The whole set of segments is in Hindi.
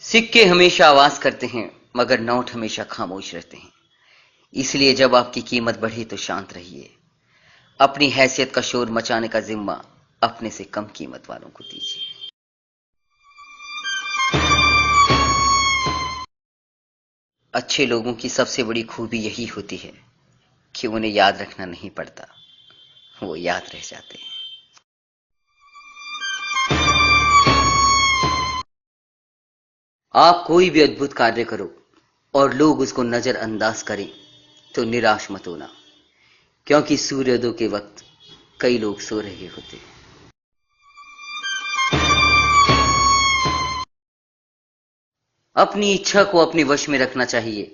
सिक्के हमेशा आवाज करते हैं, मगर नोट हमेशा खामोश रहते हैं। इसलिए जब आपकी कीमत बढ़े तो शांत रहिए। अपनी हैसियत का शोर मचाने का जिम्मा अपने से कम कीमत वालों को दीजिए। अच्छे लोगों की सबसे बड़ी खूबी यही होती है कि उन्हें याद रखना नहीं पड़ता, वो याद रह जाते हैं। आप कोई भी अद्भुत कार्य करो और लोग उसको नजरअंदाज करें तो निराश मत होना, क्योंकि सूर्योदय के वक्त कई लोग सो रहे होते हैं। अपनी इच्छा को अपने वश में रखना चाहिए,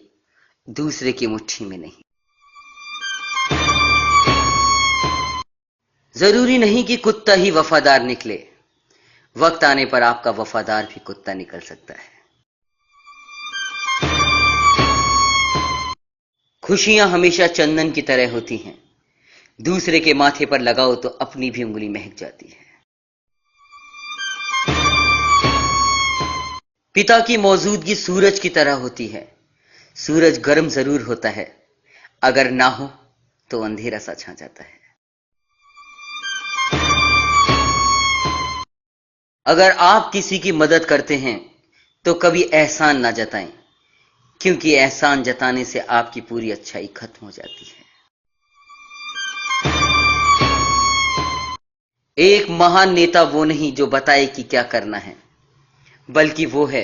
दूसरे की मुट्ठी में नहीं। जरूरी नहीं कि कुत्ता ही वफादार निकले, वक्त आने पर आपका वफादार भी कुत्ता निकल सकता है। खुशियां हमेशा चंदन की तरह होती हैं, दूसरे के माथे पर लगाओ तो अपनी भी उंगली महक जाती है। पिता की मौजूदगी सूरज की तरह होती है, सूरज गर्म जरूर होता है, अगर ना हो तो अंधेरा सा छा जाता है। अगर आप किसी की मदद करते हैं तो कभी एहसान ना जताएं, क्योंकि एहसान जताने से आपकी पूरी अच्छाई खत्म हो जाती है। एक महान नेता वो नहीं जो बताए कि क्या करना है, बल्कि वो है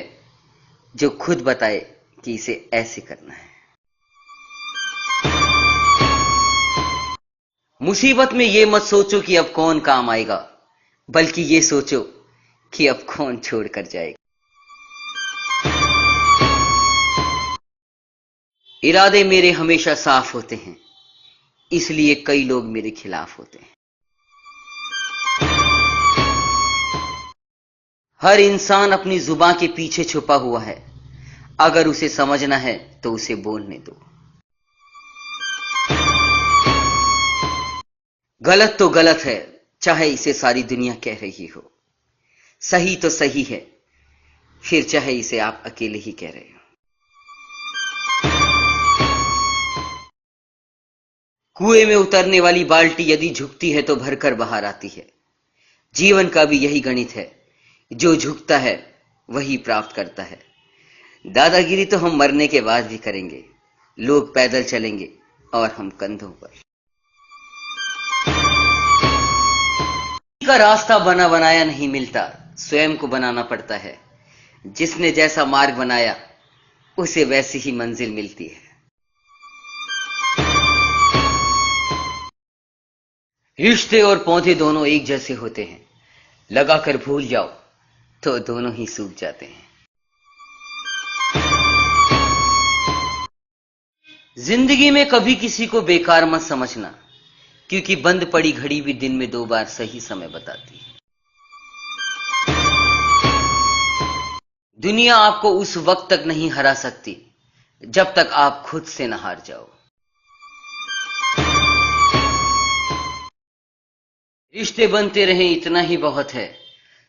जो खुद बताए कि इसे ऐसे करना है। मुसीबत में ये मत सोचो कि अब कौन काम आएगा, बल्कि ये सोचो कि अब कौन छोड़कर जाएगा। इरादे मेरे हमेशा साफ होते हैं, इसलिए कई लोग मेरे खिलाफ होते हैं। हर इंसान अपनी जुबान के पीछे छुपा हुआ है, अगर उसे समझना है तो उसे बोलने दो। गलत तो गलत है, चाहे इसे सारी दुनिया कह रही हो। सही तो सही है, फिर चाहे इसे आप अकेले ही कह रहे हो। कुएं में उतरने वाली बाल्टी यदि झुकती है तो भरकर बाहर आती है। जीवन का भी यही गणित है, जो झुकता है वही प्राप्त करता है। दादागिरी तो हम मरने के बाद भी करेंगे, लोग पैदल चलेंगे और हम कंधों पर। का रास्ता बना बनाया नहीं मिलता, स्वयं को बनाना पड़ता है। जिसने जैसा मार्ग बनाया उसे वैसी ही मंजिल मिलती है। रिश्ते और पौधे दोनों एक जैसे होते हैं, लगाकर भूल जाओ तो दोनों ही सूख जाते हैं। जिंदगी में कभी किसी को बेकार मत समझना, क्योंकि बंद पड़ी घड़ी भी दिन में 2 बार सही समय बताती है। दुनिया आपको उस वक्त तक नहीं हरा सकती जब तक आप खुद से न हार जाओ। रिश्ते बनते रहें इतना ही बहुत है,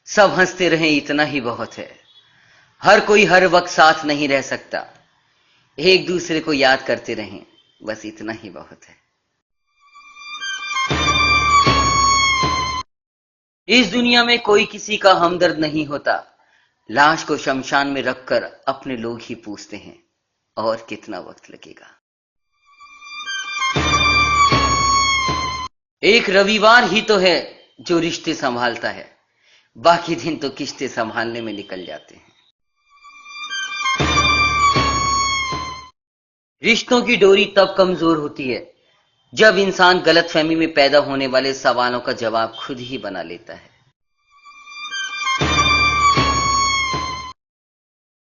सब हंसते रहें इतना ही बहुत है। हर कोई हर वक्त साथ नहीं रह सकता, एक दूसरे को याद करते रहें, बस इतना ही बहुत है। इस दुनिया में कोई किसी का हमदर्द नहीं होता, लाश को शमशान में रखकर अपने लोग ही पूछते हैं और कितना वक्त लगेगा। एक रविवार ही तो है जो रिश्ते संभालता है, बाकी दिन तो किश्ते संभालने में निकल जाते हैं। रिश्तों की डोरी तब कमजोर होती है जब इंसान गलतफहमी में पैदा होने वाले सवालों का जवाब खुद ही बना लेता है।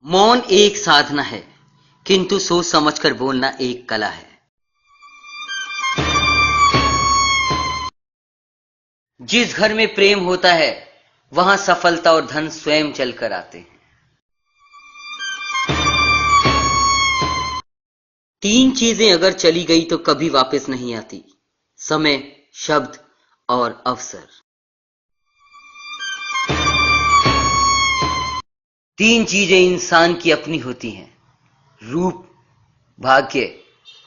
मौन एक साधना है, किंतु सोच समझकर बोलना एक कला है। जिस घर में प्रेम होता है वहां सफलता और धन स्वयं चलकर आते हैं। 3 चीजें अगर चली गई तो कभी वापस नहीं आती, समय, शब्द और अवसर। तीन चीजें इंसान की अपनी होती हैं: रूप, भाग्य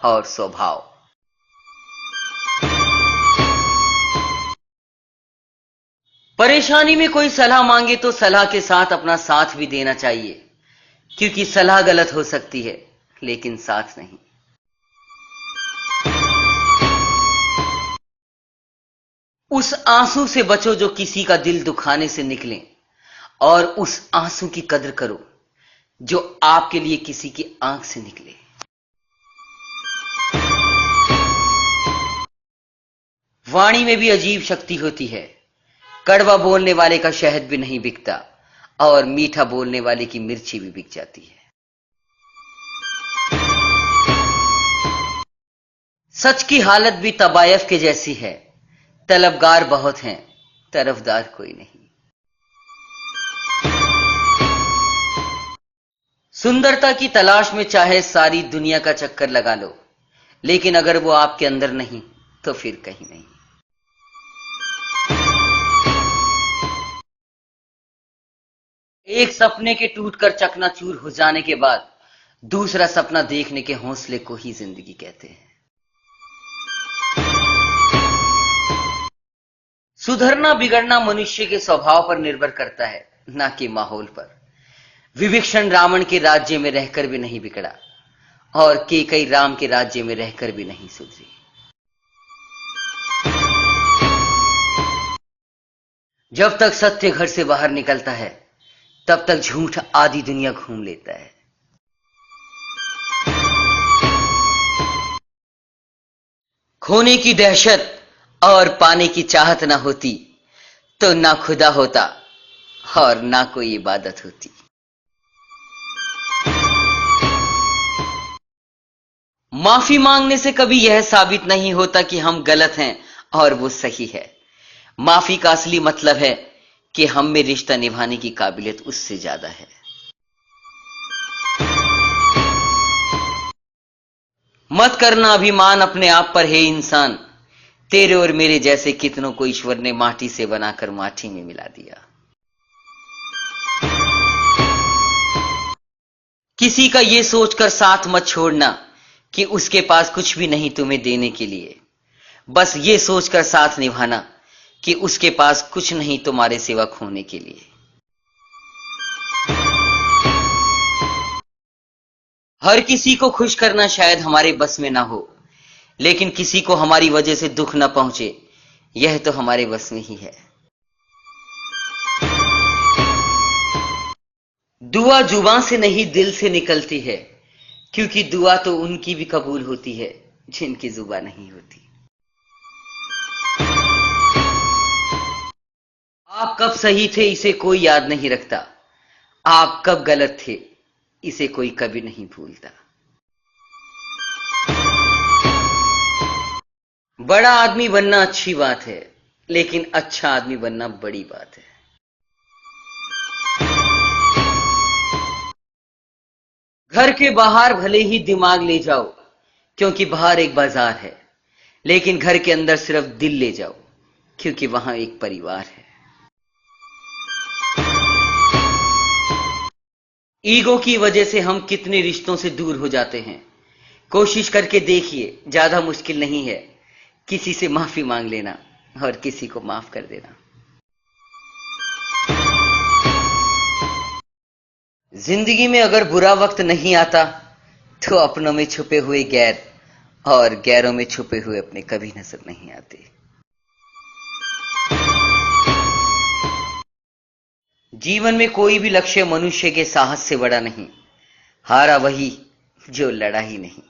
और स्वभाव। परेशानी में कोई सलाह मांगे तो सलाह के साथ अपना साथ भी देना चाहिए, क्योंकि सलाह गलत हो सकती है लेकिन साथ नहीं। उस आंसू से बचो जो किसी का दिल दुखाने से निकले, और उस आंसू की कदर करो जो आपके लिए किसी की आंख से निकले। वाणी में भी अजीब शक्ति होती है। कड़वा बोलने वाले का शहद भी नहीं बिकता, और मीठा बोलने वाले की मिर्ची भी बिक जाती है। सच की हालत भी तबायफ के जैसी है। तलबगार बहुत हैं, तरफदार कोई नहीं। सुंदरता की तलाश में चाहे सारी दुनिया का चक्कर लगा लो, लेकिन अगर वो आपके अंदर नहीं तो फिर कहीं नहीं। एक सपने के टूटकर चकनाचूर हो जाने के बाद दूसरा सपना देखने के हौसले को ही जिंदगी कहते हैं। सुधरना बिगड़ना मनुष्य के स्वभाव पर निर्भर करता है, ना कि माहौल पर। विभीषण रावण के राज्य में रहकर भी नहीं बिगड़ा, और कैकेयी राम के राज्य में रहकर भी नहीं सुधरी। जब तक सत्य घर से बाहर निकलता है, तब तक झूठ आधी दुनिया घूम लेता है। खोने की दहशत और पाने की चाहत ना होती तो ना खुदा होता और ना कोई इबादत होती। माफी मांगने से कभी यह साबित नहीं होता कि हम गलत हैं और वो सही है। माफी का असली मतलब है कि हम में रिश्ता निभाने की काबिलियत उससे ज्यादा है। मत करना अभिमान अपने आप पर है इंसान, तेरे और मेरे जैसे कितनों को ईश्वर ने माटी से बनाकर माटी में मिला दिया। किसी का यह सोचकर साथ मत छोड़ना कि उसके पास कुछ भी नहीं तुम्हें देने के लिए। बस ये सोचकर साथ निभाना कि उसके पास कुछ नहीं तुम्हारे सिवा खोने के लिए। हर किसी को खुश करना शायद हमारे बस में ना हो, लेकिन किसी को हमारी वजह से दुख न पहुंचे, यह तो हमारे बस में ही है। दुआ जुबान से नहीं दिल से निकलती है, क्योंकि दुआ तो उनकी भी कबूल होती है जिनकी जुबान नहीं होती। आप कब सही थे इसे कोई याद नहीं रखता, आप कब गलत थे इसे कोई कभी नहीं भूलता। बड़ा आदमी बनना अच्छी बात है, लेकिन अच्छा आदमी बनना बड़ी बात है। घर के बाहर भले ही दिमाग ले जाओ, क्योंकि बाहर एक बाजार है, लेकिन घर के अंदर सिर्फ दिल ले जाओ, क्योंकि वहां एक परिवार है। ईगो की वजह से हम कितने रिश्तों से दूर हो जाते हैं। कोशिश करके देखिए, ज्यादा मुश्किल नहीं है किसी से माफी मांग लेना और किसी को माफ कर देना। जिंदगी में अगर बुरा वक्त नहीं आता तो अपनों में छुपे हुए गैर और गैरों में छुपे हुए अपने कभी नजर नहीं आते। जीवन में कोई भी लक्ष्य मनुष्य के साहस से बड़ा नहीं। हारा वही जो लड़ा ही नहीं।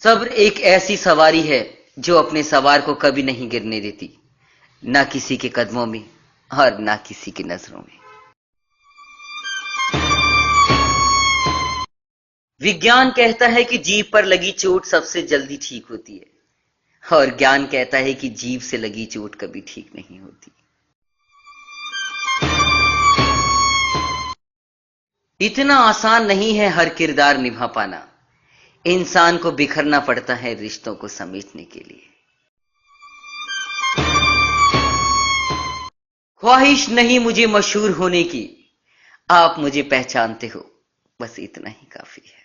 सब्र एक ऐसी सवारी है जो अपने सवार को कभी नहीं गिरने देती, ना किसी के कदमों में और ना किसी की नजरों में। विज्ञान कहता है कि जीभ पर लगी चोट सबसे जल्दी ठीक होती है, और ज्ञान कहता है कि जीभ से लगी चोट कभी ठीक नहीं होती। इतना आसान नहीं है हर किरदार निभा पाना। इंसान को बिखरना पड़ता है रिश्तों को समेटने के लिए। ख्वाहिश नहीं मुझे मशहूर होने की, आप मुझे पहचानते हो, बस इतना ही काफी है।